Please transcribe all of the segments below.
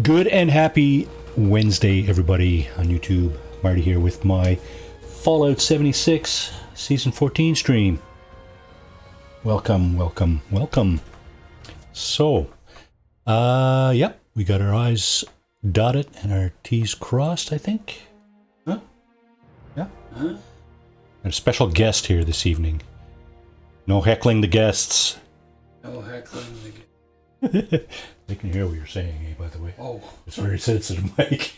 Good and happy Wednesday, everybody on YouTube. Marty here with my Fallout 76 Season 14 stream. Welcome, welcome, welcome. So, yep, we got our I's dotted and our T's crossed, I think. Huh? Yeah. Huh? And a special guest here this evening. No heckling the guests. No heckling the guests. They can hear what you're saying, by the way. Oh. It's very sensitive, Mike.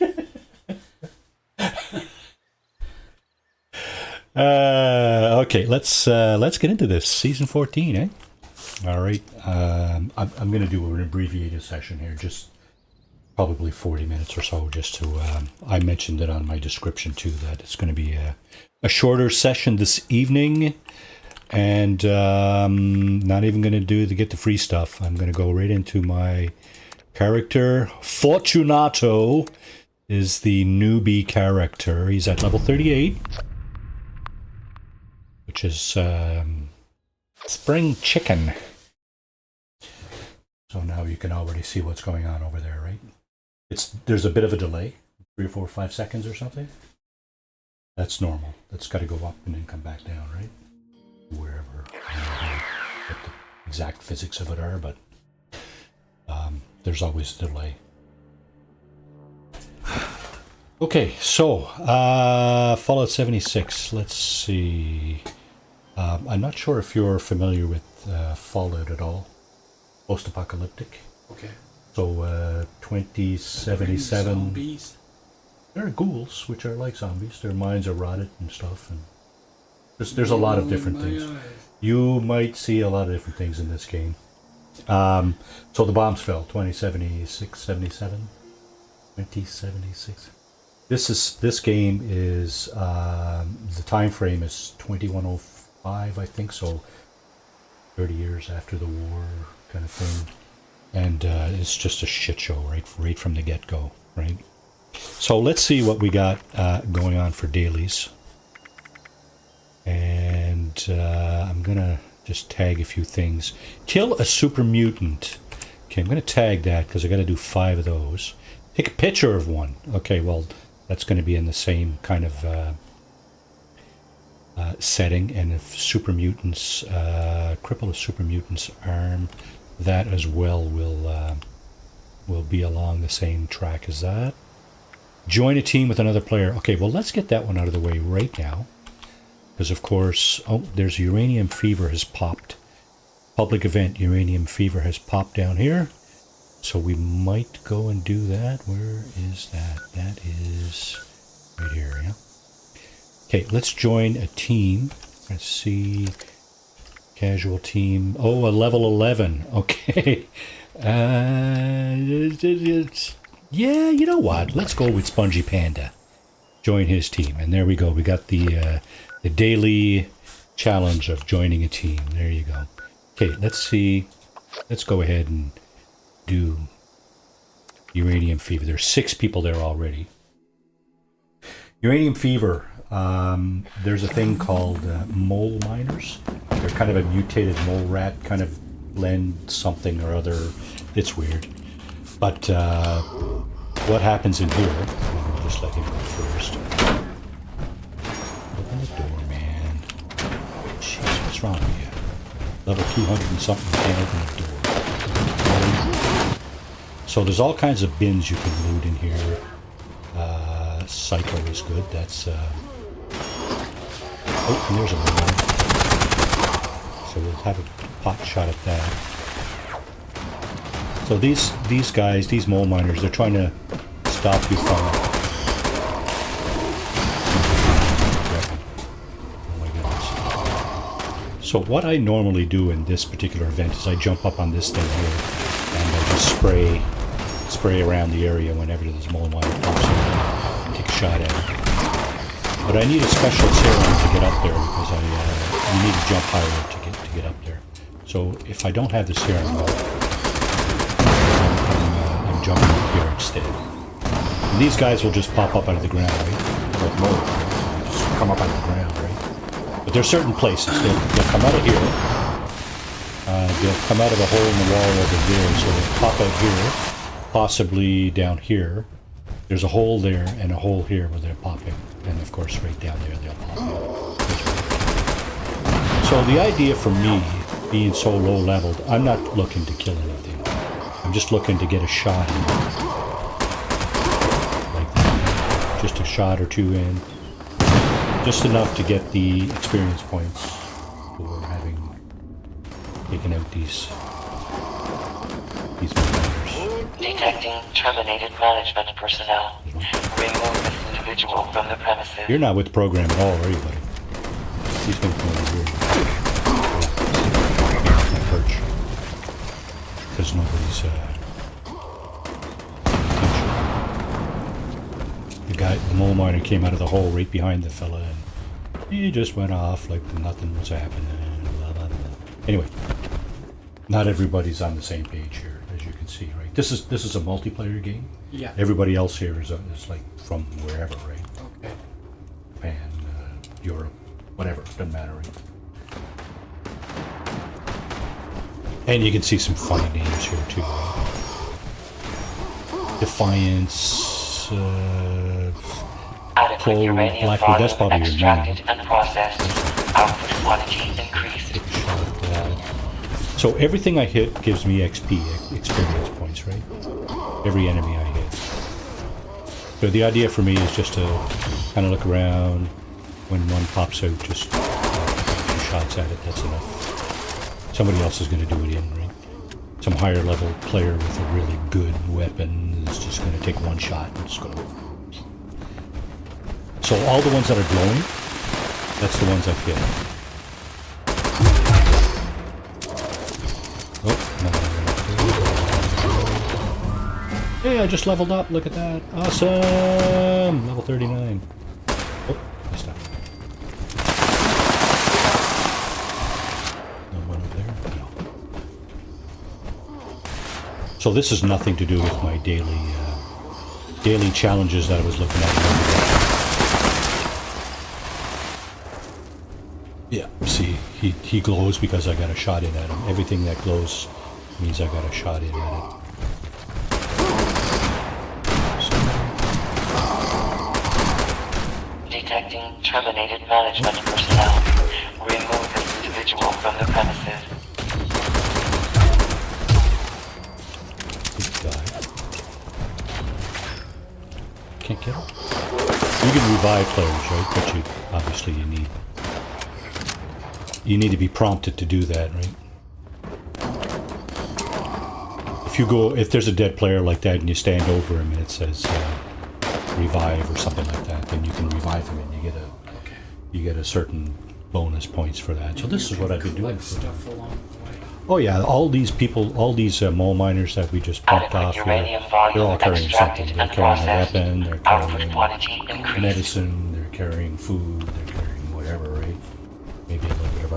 Okay, let's get into this. Season 14, eh? All right. I'm going to do an abbreviated session here, just probably 40 minutes or so, just to... I mentioned it on my description, too, that it's going to be a shorter session this evening. And not even going to get the free stuff. I'm going to go right into my character. Fortunato is the newbie character. He's at level 38, which is spring chicken. So now you can already see what's going on over there, right? There's a bit of a delay, 3 or 4 or 5 seconds or something. That's normal. That's got to go up and then come back down, right? Wherever, I don't know what the exact physics of it are, but there's always a delay. Okay, so Fallout 76. Let's see. I'm not sure if you're familiar with Fallout at all. Post-apocalyptic. Okay. So 2077. Zombies. There are ghouls, which are like zombies. Their minds are rotted and stuff, and there's a lot of different things. You might see a lot of different things in this game. So the bombs fell, 2076, 77? 2076. This game is, the time frame is 2105, I think, so 30 years after the war kind of thing. And it's just a shit show, right from the get-go, right? So let's see what we got going on for dailies. And I'm gonna just tag a few things. Kill a super mutant. Okay, I'm gonna tag that because I gotta do 5 of those. Take a picture of one. Okay, well, that's gonna be in the same kind of setting. And if super mutants, cripple a super mutant's arm, that as well will be along the same track as that. Join a team with another player. Okay, well, let's get that one out of the way right now. Because, of course, there's uranium fever has popped. Public event, uranium fever has popped down here. So we might go and do that. Where is that? That is right here, yeah? Okay, let's join a team. Let's see. Casual team. Oh, a level 11. Okay. Yeah, you know what? Let's go with Spongy Panda. Join his team. And there we go. We got the daily challenge of joining a team. There you go. Okay, let's see. Let's go ahead and do uranium fever. There's 6 people there already. Uranium fever. There's a thing called mole miners. They're kind of a mutated mole rat, kind of blend something or other. It's weird. But what happens in here, I'll just let him go first. Open the door, man. Jeez, what's wrong with you? Level 200 and something, can't open the door. So there's all kinds of bins you can loot in here. Psycho is good. That's oh, and there's a one. So we'll have a pot shot at that. So these guys, these mole miners, they're trying to stop you from... Oh my goodness. So what I normally do in this particular event is I jump up on this thing here and I just spray around the area whenever this mole miner pops in and take a shot at it. But I need a special serum to get up there because you need to jump higher to get up there. So if I don't have the serum, I'm jumping up here instead. And these guys will just pop up out of the ground, right? Like more. Just come up out of the ground, right? But there's certain places. They'll come out of here. They'll come out of a hole in the wall over there, so they'll pop out here. possibly down here. There's a hole there and a hole here where they're popping. And of course right down there they'll pop in. So the idea for me, being so low leveled, I'm not looking to kill anything. I'm just looking to get a shot in. Like that. Just a shot or two in. Just enough to get the experience points for having taken out these miners. Detecting terminated management personnel. Remove this individual from the premises. You're not with the program at all, are you, buddy? He's going to come over here. Perch. Because nobody's the mole miner came out of the hole right behind the fella, and he just went off like nothing was happening. Blah, blah, blah. Anyway, not everybody's on the same page here, as you can see, right? This is a multiplayer game. Yeah. Everybody else here is like from wherever, right? Okay. Japan, Europe, whatever, doesn't matter, right? And you can see some funny names here too, right? Defiance, Adequate uranium Blackwood, volume that's probably your name. extracted and processed. Output quantity increased. So everything I hit gives me XP, experience points, right? Every enemy I hit. So the idea for me is just to kind of look around. When one pops out, just a few shots at it, that's enough. Somebody else is going to do it in, right? Some higher level player with a really good weapon is just going to take one shot and just go. So all the ones that are glowing, that's the ones I've hit. Oh, no. Hey, I just leveled up. Look at that. Awesome. Level 39. Oh, missed that. No one over there? No. So this has nothing to do with my daily challenges that I was looking at. Yeah, see, he glows because I got a shot in at him. Everything that glows means I got a shot in at it. Detecting terminated management personnel. Remove this individual from the premises. Good guy. Can't get him. You can revive players, right? But obviously you need to be prompted to do that, right? If there's a dead player like that and you stand over him and it says revive or something like that, then you can revive him and you get a certain bonus points for that. So this is what I've been doing. Stuff along the way. Oh yeah, all these mole miners that we just pumped off here, they're all carrying something. They're carrying a weapon, they're carrying medicine, they're carrying food, they're carrying whatever, right? Maybe a little bit of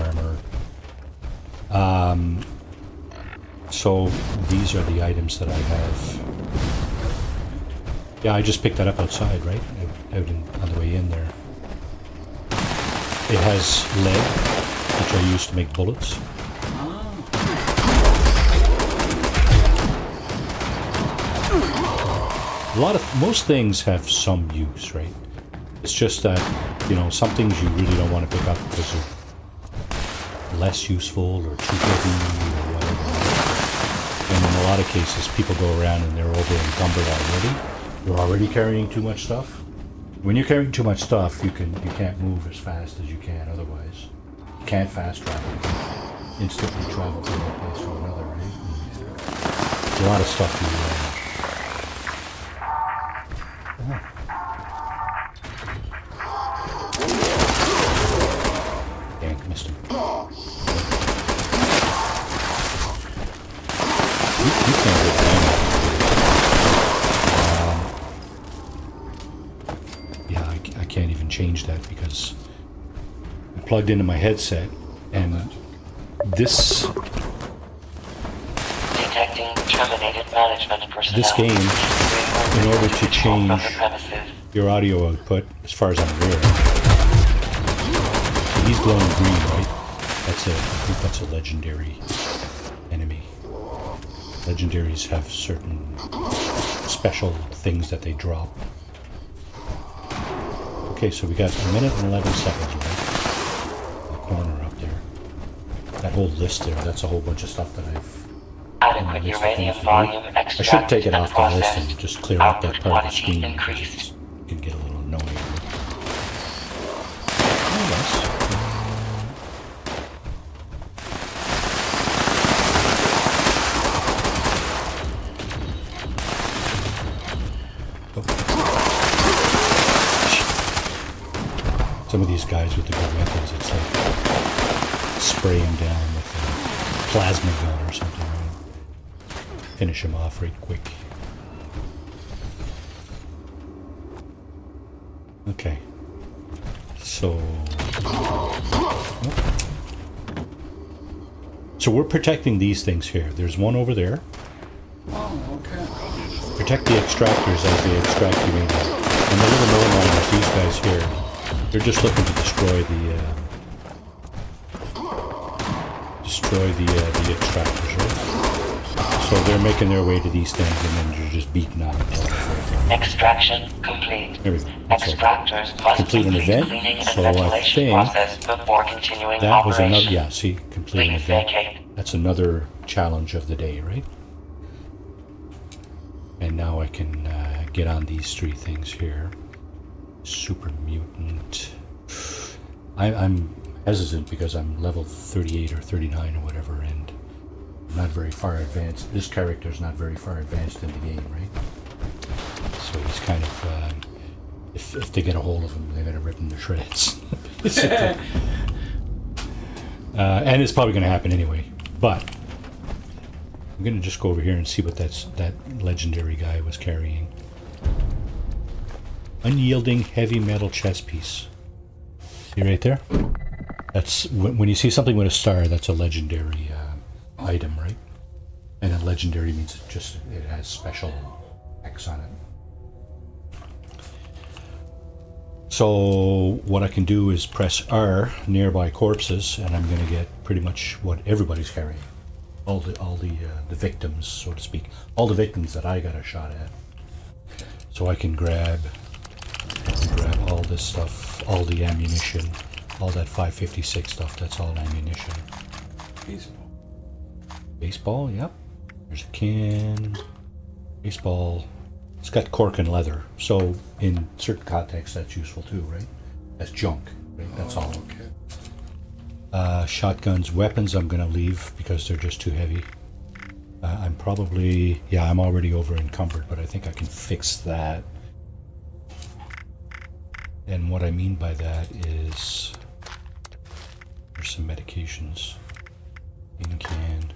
armor. So these are the items that I have. Yeah, I just picked that up outside, right? On the way in there. It has lead, which I use to make bullets. Most things have some use, right? It's just that, some things you really don't want to pick up because they're less useful or too heavy or whatever. And in a lot of cases, people go around and they're over encumbered already. You're already carrying too much stuff. When you're carrying too much stuff, you can't move as fast as you can otherwise. You can't fast travel. You can instantly travel from one place to another, right? There's a lot of stuff you Dang, missed him. You can't get yeah, I can't even change that because I plugged into my headset and this Detecting terminated management personnel. this game, in order to change From the premises. your audio output, as far as I'm aware, he's glowing green, right? I think that's a legendary enemy. Legendaries have certain special things that they drop. Okay, so we got 1 minute and 11 seconds left. In the corner up there. That whole list there, that's a whole bunch of stuff that I've... Adequate uranium volume I extract should take it and off the list processed. and just clear up that Output part of the quantity screen. increased. It can get a little annoying. Oh, yes. Some of these guys with the good weapons, it's like spray them down with a plasma gun or something, right? Finish them off right quick. Okay. So... So we're protecting these things here. There's one over there. Oh, okay. Protect the extractors as they extract uranium. And the little moonliners, these guys here, they're just looking to destroy the extractors, right? So they're making their way to these things, and then you're just beating on them. Extraction complete. There we go. That's all. Extractors must Complete an event, cleaning and so I ventilation think process before continuing That was operation. another, yeah, see, complete an Please event. vacate. That's another challenge of the day, right? And now I can get on these three things here. Super mutant. I'm hesitant because I'm level 38 or 39 or whatever, and I'm not very far advanced. This character's not very far advanced in the game, right? So he's kind of, if they get a hold of him, they're gonna rip him to shreds. And it's probably gonna happen anyway. But I'm gonna just go over here and see what that legendary guy was carrying. Unyielding heavy metal chess piece. See right there? That's when you see something with a star. That's a legendary item, right? And a legendary means it has special X on it. So what I can do is press R nearby corpses, and I'm going to get pretty much what everybody's carrying. All the victims, so to speak. All the victims that I got a shot at. So I can grab all this stuff, all the ammunition, all that 5.56 stuff. That's all ammunition. Baseball. Baseball, yep. There's a can. Baseball. It's got cork and leather, so in certain contexts that's useful too, right? That's junk, right? That's all. Okay. Shotguns, weapons I'm going to leave because they're just too heavy. I'm probably, yeah, I'm already over encumbered, but I think I can fix that. And what I mean by that is there's some medications. In can,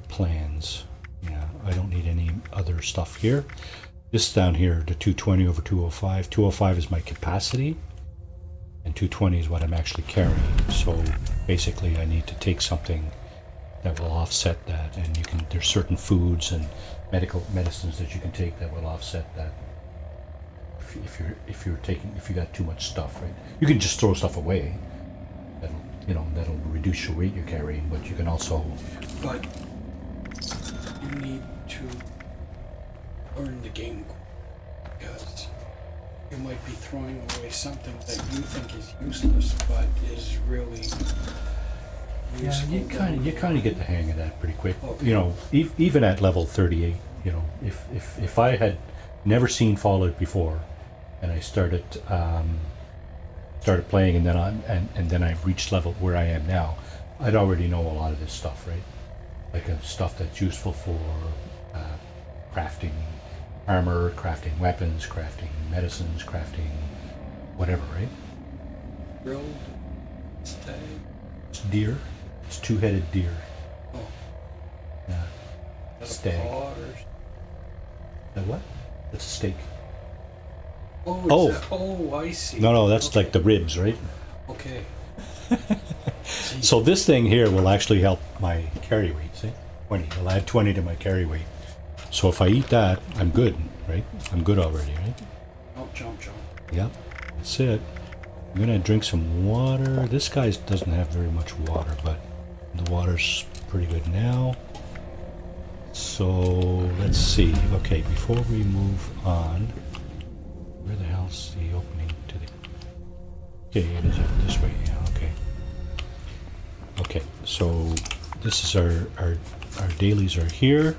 plans. Yeah, I don't need any other stuff here. This down here, the 220 over 205. 205 is my capacity, and 220 is what I'm actually carrying. So basically, I need to take something that will offset that. And there's certain foods and medicines that you can take that will offset that. If you got too much stuff, right? You can just throw stuff away. That'll reduce your weight you're carrying, but you can also. But you need to learn the game because you might be throwing away something that you think is useless, but is really useful. Yeah, you kind of get the hang of that pretty quick. Okay. Even at level 38, if I had never seen Fallout before, and I started playing, and then I reached level where I am now, I'd already know a lot of this stuff, right? Like stuff that's useful for crafting armor, crafting weapons, crafting medicines, crafting whatever, right? Grilled steak. It's deer. It's two-headed deer. Oh, Yeah. that's Steak. a paw or The what? That's a steak. Oh, I see. No, that's Okay. like the ribs, right? Okay. So this thing here will actually help my carry weight, see? 20. It'll add 20 to my carry weight. So if I eat that, I'm good, right? I'm good already, right? Oh, jump. Yep, that's it. I'm gonna drink some water. This guy doesn't have very much water, but the water's pretty good now. So let's see. Okay, before we move on, where the hell's the opening to the? Okay, it is over this way. Yeah. Okay. Okay. So this is our dailies are here.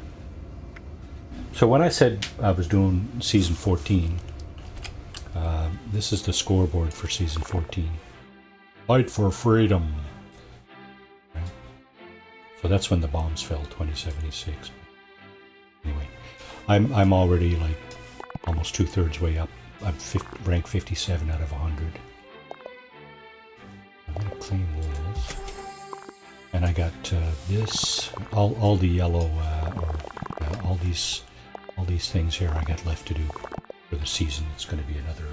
So when I said I was doing season 14, this is the scoreboard for season 14. Fight for freedom. Right? So that's when the bombs fell, 2076. Anyway, I'm already like almost 2/3 way up. I'm rank 57 out of 100. I'm gonna clean walls, and I got this, all the yellow, all these things here I got left to do for the season. It's going to be another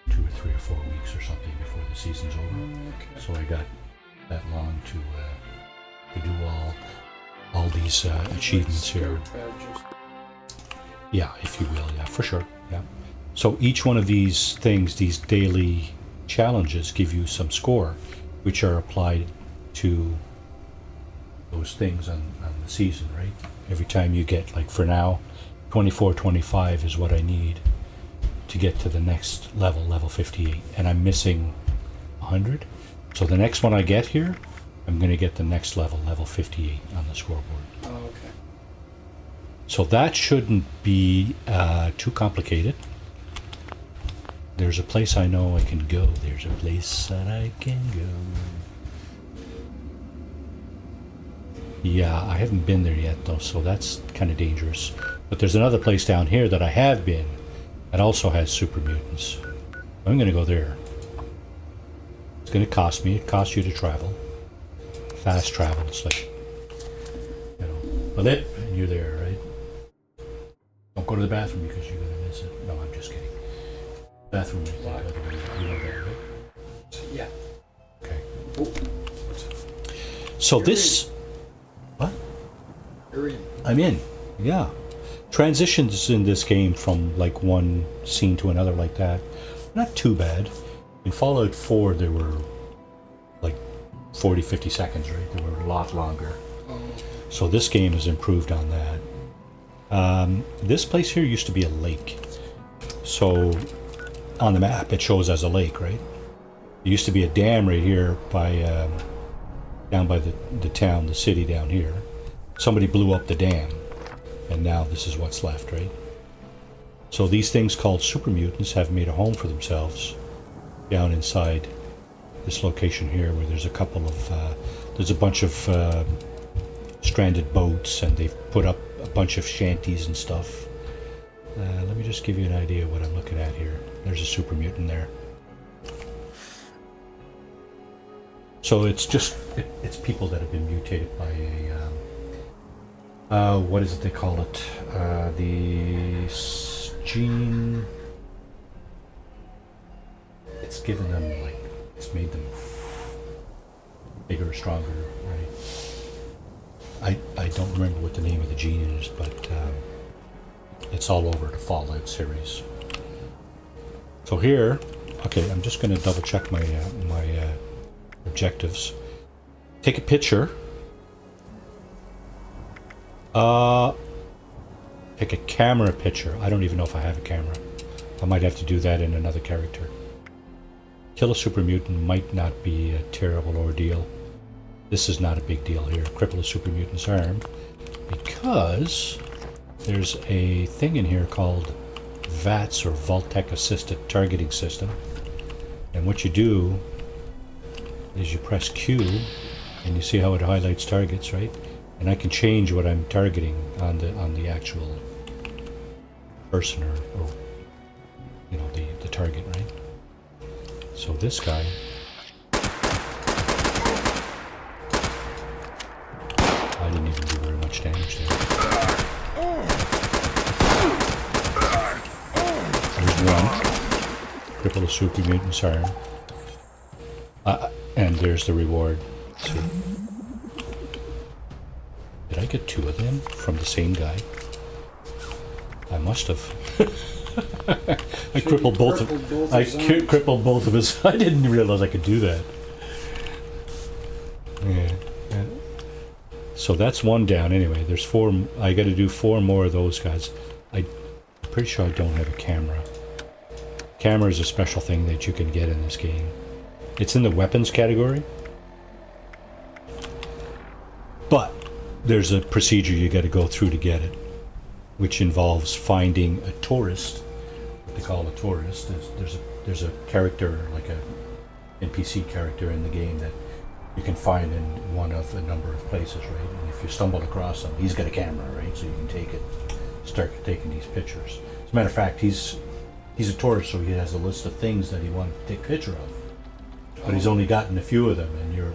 2 or 3 or 4 weeks or something before the season's over. Okay. So I got that long to do all these achievements here. Badges. Yeah, if you will, yeah, for sure. Yeah. So each one of these things, these daily challenges, give you some score, which are applied to those things on the season, right? Every time you get, like for now, 24, 25 is what I need to get to the next level, level 58. And I'm missing 100. So the next one I get here, I'm going to get the next level, level 58 on the scoreboard. Oh, okay. So that shouldn't be too complicated. There's a place I know I can go. There's a place that I can go. Yeah, I haven't been there yet though, so that's kind of dangerous. But there's another place down here that I have been that also has super mutants. I'm going to go there. It's going to cost me. It costs you to travel. Fast travel. It's like, you know, with it, and you're there, right? Don't go to the bathroom because you're going to miss it. No, I'm just kidding. Bathroom is the other way. You know that, right? Yeah. Okay. Oh, what's it? So You're this... What? You're in. I'm in. Yeah. Transitions in this game from like one scene to another like that, not too bad. In Fallout 4 they were like 40, 50 seconds, right? They were a lot longer. Oh, So this game has improved on that. This place here used to be a lake. So on the map it shows as a lake, right? There used to be a dam right here by down by the town, the city down here. Somebody blew up the dam. And now this is what's left, right? So these things called super mutants have made a home for themselves down inside this location here, where there's a couple of, there's a bunch of stranded boats, and they've put up a bunch of shanties and stuff. Let me just give you an idea of what I'm looking at here. There's a super mutant there. So it's just, it's people that have been mutated by a, what is it they call it? The gene. It's given them, like, it's made them bigger, stronger, right? I don't remember what the name of the gene is, but it's all over the Fallout series. So here, okay, I'm just going to double check my objectives. Take a picture. Take a camera picture. I don't even know if I have a camera. I might have to do that in another character. Kill a super mutant might not be a terrible ordeal. This is not a big deal here. Cripple a super mutant's arm, because there's a thing in here called VATS, or Vault-Tec Assisted Targeting System. And what you do is you press Q, and you see how it highlights targets, right? And I can change what I'm targeting on the actual person, or you know, the target, right? So this guy, I didn't even do very much damage there. There's one. Cripple a super mutant's arm. And there's the reward. Let's see. Did I get 2 of them from the same guy? I must have. I crippled both of. I crippled both of his. I didn't realize I could do that. Yeah. So that's one down anyway. There's four. I got to do four more of those guys. I'm pretty sure I don't have a camera. Camera is a special thing that you can get in this game. It's in the weapons category. But there's a procedure you got to go through to get it, which involves finding a tourist. What they call a tourist. There's a character, like a NPC character in the game that you can find in one of a number of places, right? And if you stumble across him, he's got a camera, right? So you can take it, start taking these pictures. As a matter of fact, he's a tourist, so he has a list of things that he wanted to take a picture of. But he's only gotten a few of them, and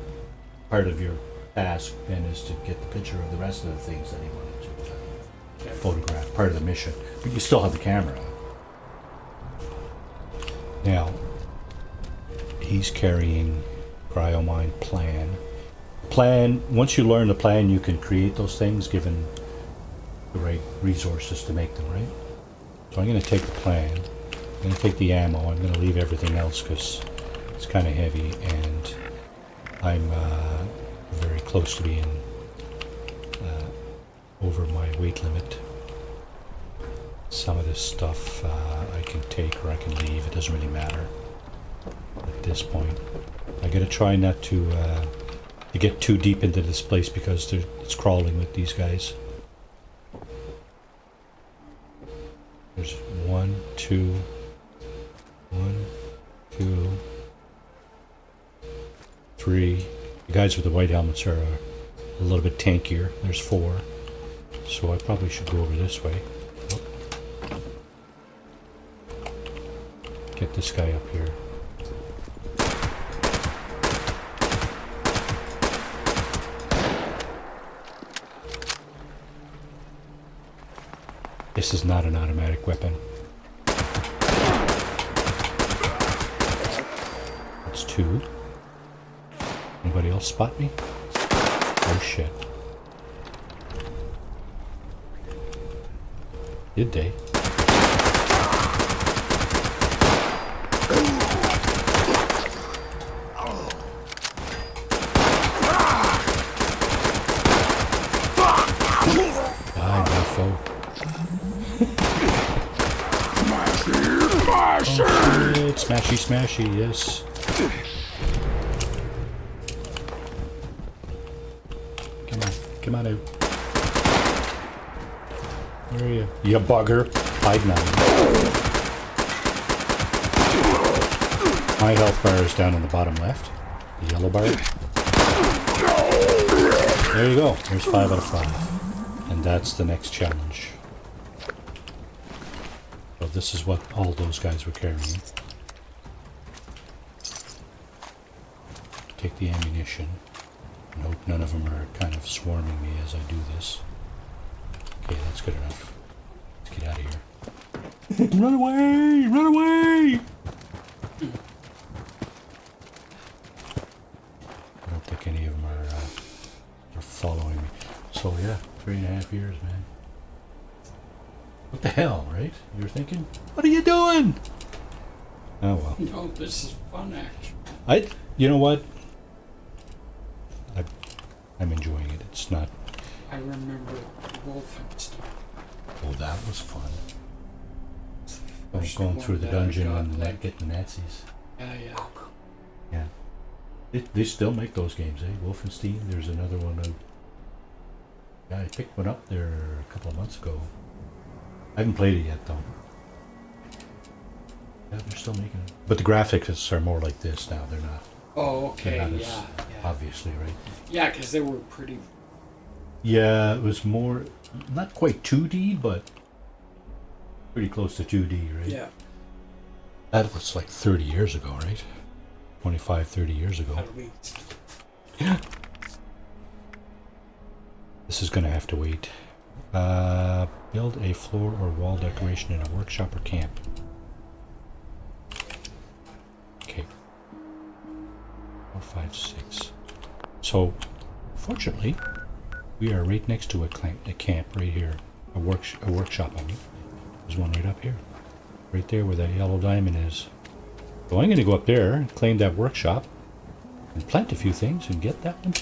part of your task then is to get the picture of the rest of the things that he wanted to photograph, part of the mission. But you still have the camera. Now, he's carrying Cryomine plan. Once you learn the plan, you can create those things given the right resources to make them, right? So I'm going to take the plan. I'm going to take the ammo. I'm going to leave everything else because it's kind of heavy, and I'm very close to being over my weight limit. Some of this stuff I can take or I can leave. It doesn't really matter at this point. I gotta try not to get too deep into this place because it's crawling with these guys. There's one, two, three. The guys with the white helmets are a little bit tankier. There's four. So I probably should go over this way. Get this guy up here. This is not an automatic weapon. That's two. Anybody else spot me? Oh shit. Did they? Smashy, smashy, yes. Come on out. Where are you? You bugger. Hide now. My health bar is down on the bottom left. The yellow bar. There you go. There's 5 out of 5. And that's the next challenge. So this is what all those guys were carrying. Take the ammunition and hope none of them are kind of swarming me as I do this. Okay, that's good enough. Let's get out of here. Run away! Run away! I don't think any of them are following me. So yeah, 3.5 years, man. What the hell, right? You're thinking, what are you doing? Oh well. No, this is fun action. You know what? I'm enjoying it. It's not. I remember Wolfenstein. Oh, that was fun. First Going one through the that I dungeon got, and like- getting the Nazis. Yeah. Yeah. They still make those games, eh? Wolfenstein. There's another one out. Yeah, I picked one up there a couple of months ago. I haven't played it yet, though. Yeah, they're still making it. But the graphics are more like this now. They're not. Oh, okay. They're not Yeah. as Yeah. obviously, right? Yeah, because they were pretty. Yeah, it was more, not quite 2D, but pretty close to 2D, right? Yeah. That was like 30 years ago, right? 25, 30 years ago. At least. Yeah. This is gonna have to wait. Build a floor or wall decoration in a workshop or camp. Okay. 4, 5, 6. So, fortunately, we are right next to a camp right here. A workshop, I mean. There's one right up here. Right there where that yellow diamond is. So I'm going to go up there and claim that workshop and plant a few things and get that one.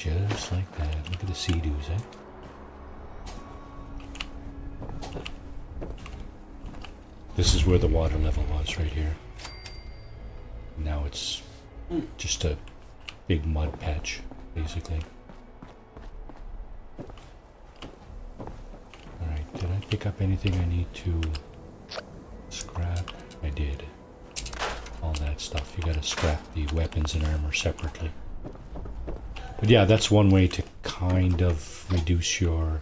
Just like that. Look at the sea-doos, eh? This is where the water level was, right here. Now it's just a big mud patch, basically. Alright, did I pick up anything I need to scrap? I did. All that stuff. You gotta scrap the weapons and armor separately. But yeah, that's one way to kind of reduce your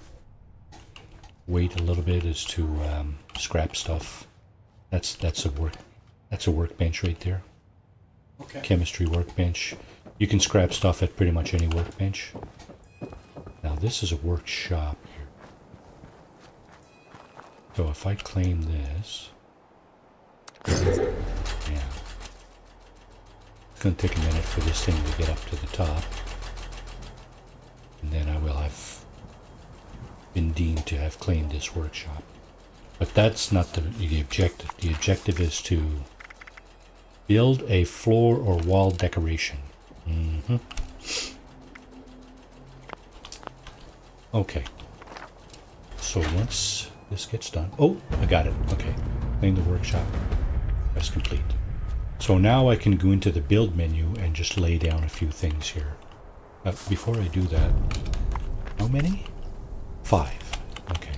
weight a little bit, is to scrap stuff. That's a workbench right there. Okay. Chemistry workbench. You can scrap stuff at pretty much any workbench. Now this is a workshop here. So if I claim this, yeah, it's going to take a minute for this thing to get up to the top, and then I will have been deemed to have claimed this workshop. But that's not the objective. The objective is to build a floor or wall decoration. Okay. So once this gets done... Oh, I got it. Okay. Claim the workshop. That's complete. So now I can go into the build menu and just lay down a few things here. Before I do that... How many? 5. Okay.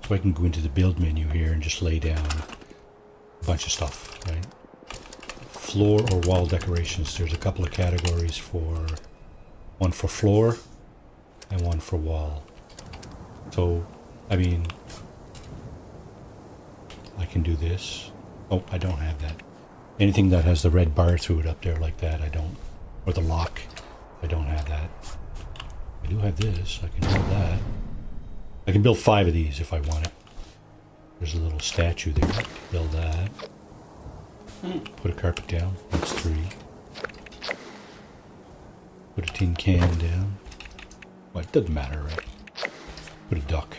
So I can go into the build menu here and just lay down a bunch of stuff, right? Floor or wall decorations. There's a couple of categories for... One for floor and one for wall. So, I mean... I can do this. Oh, I don't have that. Anything that has the red bar through it up there like that, I don't. Or the lock, I don't have that. I do have this. I can build that. I can build 5 of these if I want it. There's a little statue there. Build that. Put a carpet down. That's 3. Put a tin can down. Well, it doesn't matter, right? Put a duck.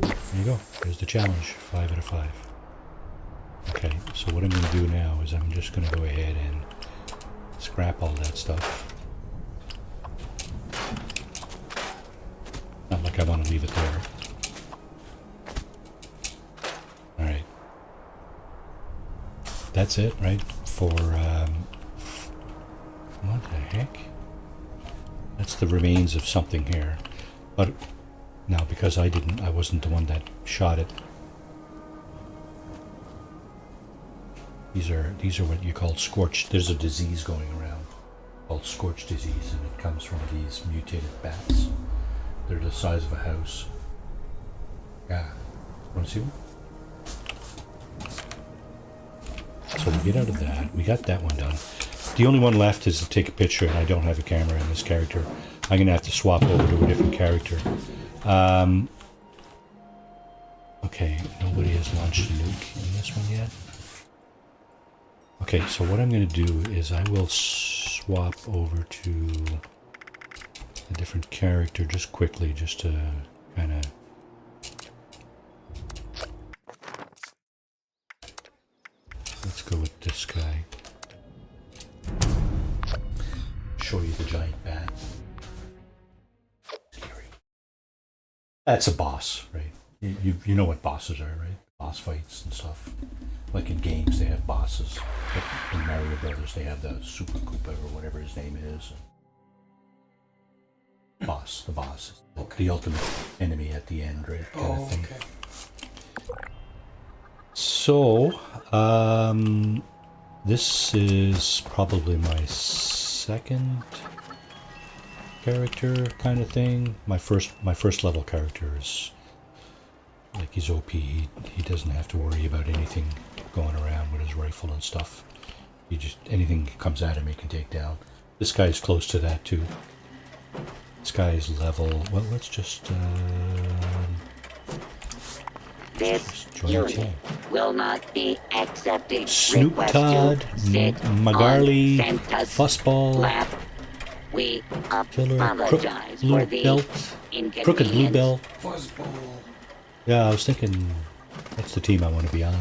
There you go. There's the challenge. 5 out of 5. Okay, so what I'm going to do now is I'm just going to go ahead and scrap all that stuff. Not like I want to leave it there. Alright. That's it, right? For, what the heck? That's the remains of something here. But now, because I wasn't the one that shot it. These are what you call scorched. There's a disease going around called scorched disease, and it comes from these mutated bats. They're the size of a house. Yeah. Want to see one? So we get out of that. We got that one done. The only one left is to take a picture, and I don't have a camera in this character. I'm going to have to swap over to a different character. Okay, nobody has launched a nuke in this one yet. Okay, so what I'm going to do is I will swap over to a different character just quickly, just to kind of... Let's go with this guy. Show you the giant bat. Scary. That's a boss, right? You know what bosses are, right? Boss fights and stuff. Like in games, they have bosses. Like in Mario Brothers, they have the Super Koopa or whatever his name is. Boss, the boss. The ultimate enemy at the end, right? Kind of thing. Okay. So, this is probably my second character kind of thing. My first level character is like, he's OP. He doesn't have to worry about anything going around with his rifle and stuff. He just, anything comes at him he can take down. This guy's close to that too. This guy's level, well, let's just This join the unit team. will not be accepting Snoop request Todd, to sit Magarly, on Santa's Fussball, lap. We Killer, apologize Blue for the Belt, Crooked Blue inconvenience. Belt. Fuzzball. Yeah, I was thinking that's the team I want to be on.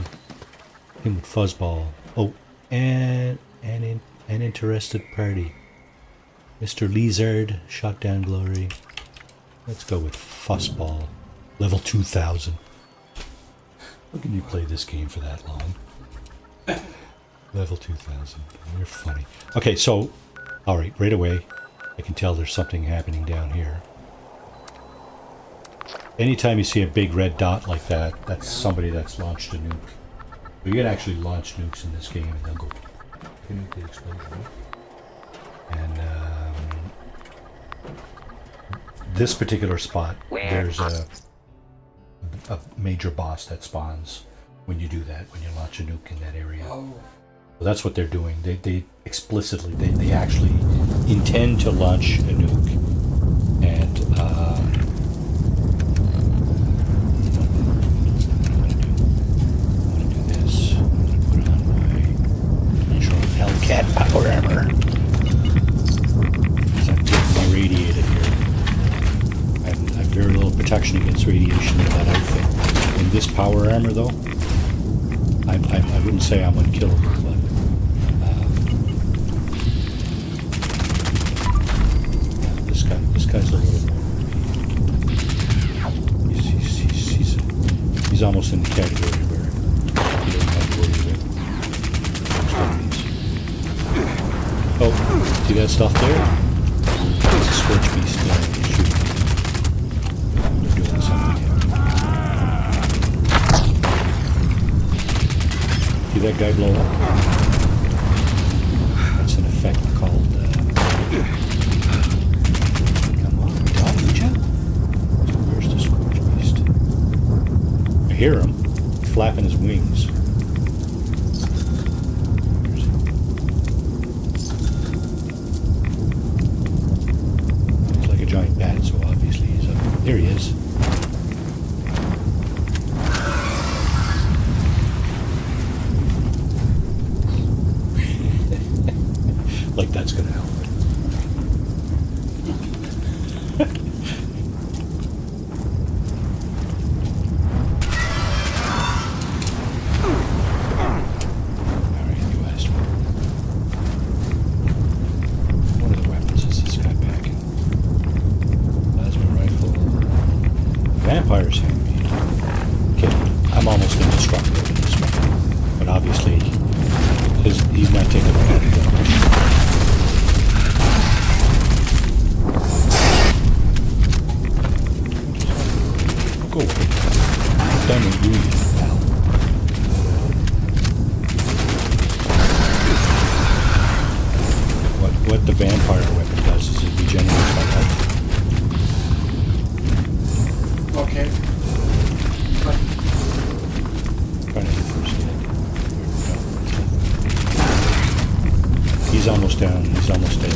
Team with Fuzzball. Oh, and An interested party. Mr. Lizard, shot down glory. Let's go with Fussball. Level 2000. How can you play this game for that long? Level 2000. You're funny. Okay, so, alright, right away, I can tell there's something happening down here. Anytime you see a big red dot like that, that's somebody that's launched a nuke. You can actually launch nukes in this game and they'll go nuke the explosion. And this particular spot, there's a major boss that spawns when you do that, when you launch a nuke in that area. Oh. So that's what they're doing. They explicitly, they actually intend to launch a nuke. And I'm gonna do this. I'm gonna put on my Hellcat power armor. I'm getting irradiated here. I have very little protection against radiation in that outfit. In this power armor, though, I wouldn't say I'm unkillable, but yeah, this guy's a little more. He's almost in the category where you don't have to worry about. Oh, see that stuff there? It's a scorch beast shooting. They're doing something here. See that guy blow up? That's an effect called, come on, die, would ya? So where's the scorch beast? I hear him flapping his wings. Where's he? Looks like a giant bat, so obviously he's up. There he is. Like that's gonna help. Alright, you asked for it. What other weapons is this guy packing? Plasma rifle. Vampire's handmade. Okay, I'm almost indestructible in this one. But obviously, he's not taking a lot of damage. Go away. I'm done with you, pal. What the vampire weapon does is it regenerates my life. Okay. But Trying to hit first aid. No. He's almost down. He's almost dead.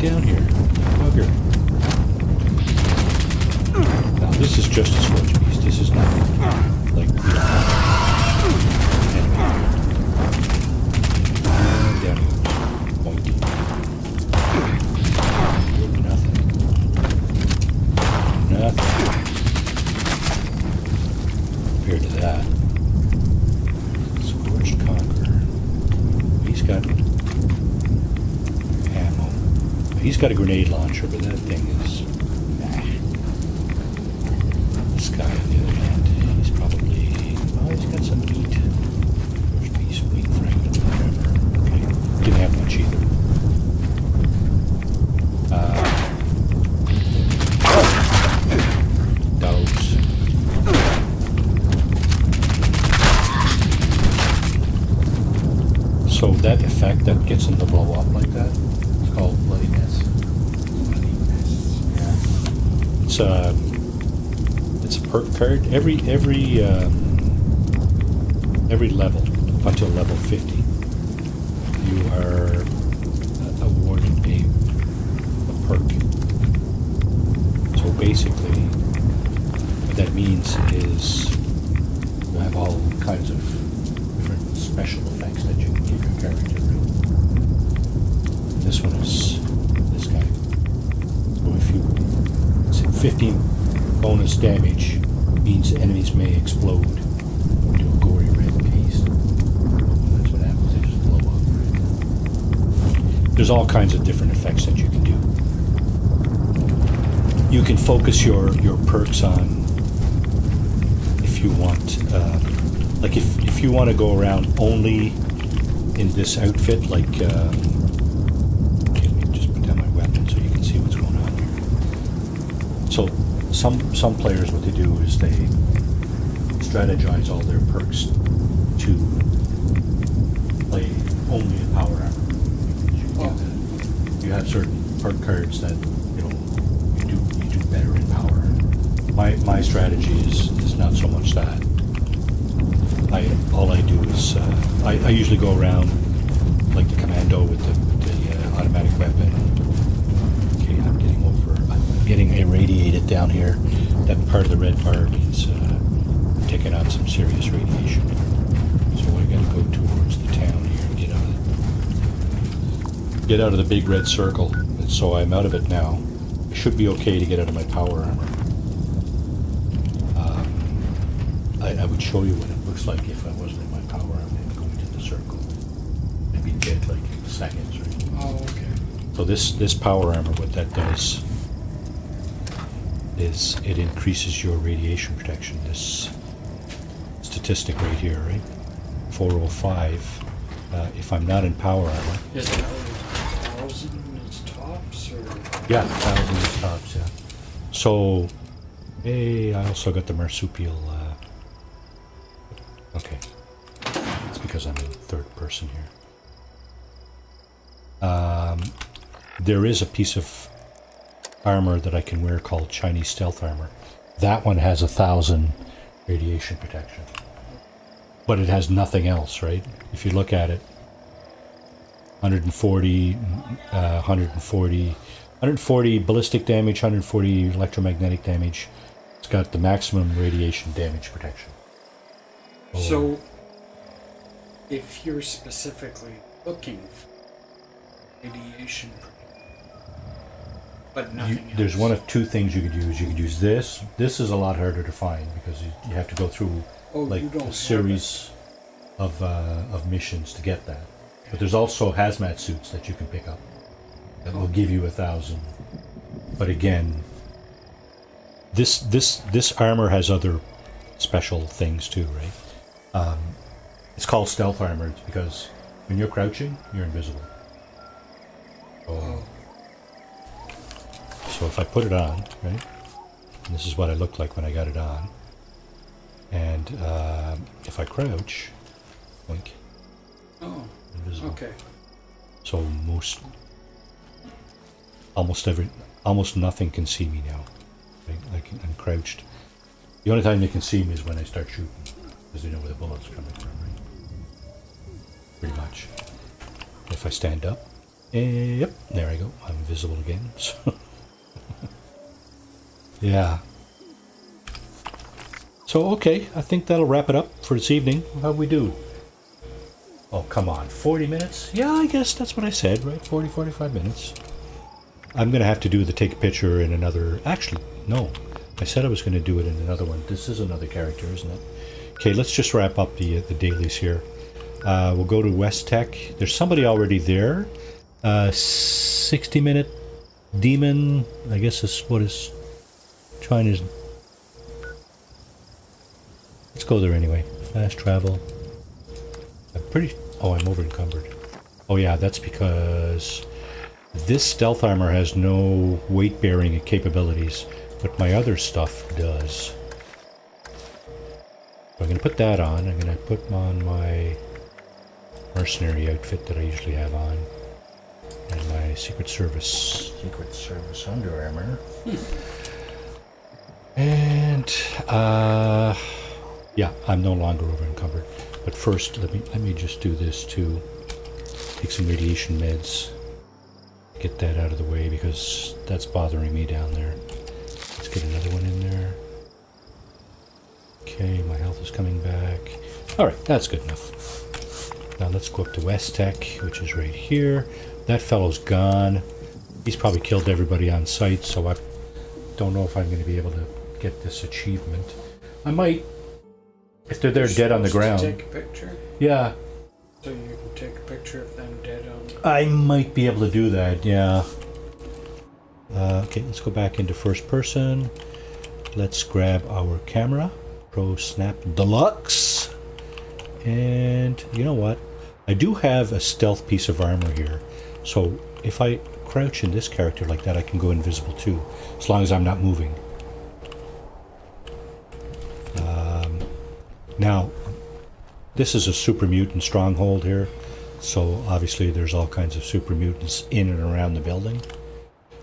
Down here. Bugger. Now this is just a scorch beast. This is not like the enemy. Down here. Point. Nothing. Nothing. Compared to that. Scorched Conqueror. He's got ammo. He's got a grenade launcher, but that thing is... nah. This guy, on the other hand, he's probably... oh, he's got some meat. First piece, wheat, fragment, whatever. Okay, didn't have much either. Dogs. So that effect that gets them to blow up like that, it's called Bloody Mess. Bloody Mess. Yeah. It's a perk card. Every level up until level 50, you are awarded a perk. So basically, what that means is you have all kinds of different special effects that you can give your character. This one is this guy. 15 bonus damage means enemies may explode into a gory red paste. That's what happens, they just blow up. There's all kinds of different effects that you can do. You can focus your perks on, if you want, like if you want to go around only in this outfit, like, okay, let me just put down my weapon so you can see what's going on here. So some players, what they do is they strategize all their perks to play only in power armor. You have certain perk cards that you do better in power. My strategy is not so much that. All I do is I usually go around like the commando with the automatic weapon. Okay, I'm getting irradiated down here. That part of the red bar means I'm taking on some serious radiation. So I got to go towards the town here and get out of the big red circle. And so I'm out of it now. I should be okay to get out of my power armor. I would show you what it looks like if I wasn't in my power armor and going into the circle. I'd be dead like seconds, right? Oh, okay. So this power armor, what that does is it increases your radiation protection. This statistic right here, right? 405. If I'm not in power armor. Is it 1,000 is tops, or? Yeah, 1,000 is tops, yeah. So, hey, I also got the marsupial. Okay. It's because I'm in third person here. There is a piece of armor that I can wear called Chinese stealth armor. That one has 1,000 radiation protection. But it has nothing else, right? If you look at it, 140 ballistic damage, 140 electromagnetic damage. It's got the maximum radiation damage protection. So, if you're specifically looking for radiation, but nothing else. There's one of two things you could use. You could use this. This is a lot harder to find because you have to go through like a series of missions to get that. But there's also hazmat suits that you can pick up that will give you 1,000. But again, this armor has other special things too, right? It's called stealth armor. It's because when you're crouching, you're invisible. So if I put it on, right? And this is what I looked like when I got it on. And if I crouch, blink. Oh, Invisible. okay. So almost nothing can see me now. Like I'm crouched. The only time they can see me is when I start shooting, because they know where the bullets are coming from, right? Pretty much. If I stand up, yep, there I go. I'm invisible again. So yeah. So okay, I think that'll wrap it up for this evening. How'd we do? Oh, come on, 40 minutes? Yeah, I guess that's what I said, right? 45 minutes. I'm going to have to do the take a picture in another... Actually, no. I said I was going to do it in another one. This is another character, isn't it? Okay, let's just wrap up the dailies here. We'll go to West Tech. There's somebody already there. 60-minute demon, I guess is what is trying to... Let's go there anyway. Fast travel. Oh, I'm over encumbered. Oh yeah, that's because this stealth armor has no weight bearing capabilities, but my other stuff does. So I'm going to put that on. I'm going to put on my mercenary outfit that I usually have on, and my Secret Service Under Armour. And yeah, I'm no longer over encumbered. But first, let me just do this too. Take some radiation meds. Get that out of the way because that's bothering me down there. Let's get another one in there. Okay, my health is coming back. Alright, that's good enough. Now let's go up to West Tech, which is right here. That fellow's gone. He's probably killed everybody on sight, so I don't know if I'm going to be able to get this achievement. I might, if they're there dead on the Supposed to ground. Take a picture, Yeah, so you can take a picture of them dead on. I might be able to do that, yeah. Okay, let's go back into first person. Let's grab our camera, Pro Snap Deluxe. And you know what? I do have a stealth piece of armor here. So if I crouch in this character like that, I can go invisible too, as long as I'm not moving. Now, this is a super mutant stronghold here. So obviously there's all kinds of super mutants in and around the building.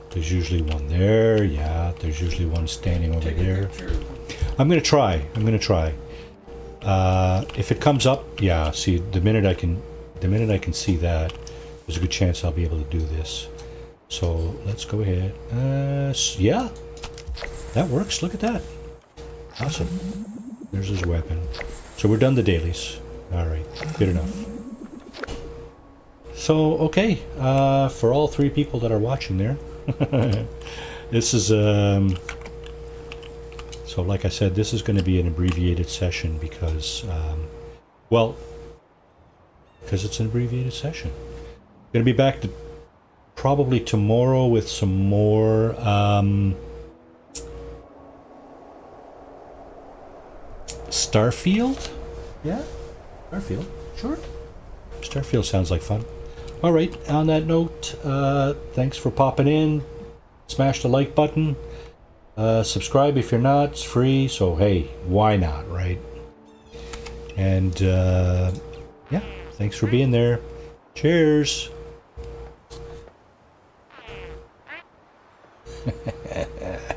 There's usually one there, yeah, there's usually one standing over Take a there. picture of them. I'm gonna try. If it comes up, yeah, see, the minute I can see that, there's a good chance I'll be able to do this. So let's go ahead. Yeah, that works. Look at that. Awesome. There's his weapon. So we're done the dailies. All right, good enough. So, okay, for all 3 people that are watching there, this is, so like I said, this is going to be an abbreviated session because, well, because it's an abbreviated session. Going to be back to probably tomorrow with some more, Starfield? Yeah, Starfield, sure. Starfield sounds like fun. All right, on that note, thanks for popping in. Smash the like button. Subscribe if you're not. It's free, so hey, why not, right? And yeah, thanks for being there. Cheers.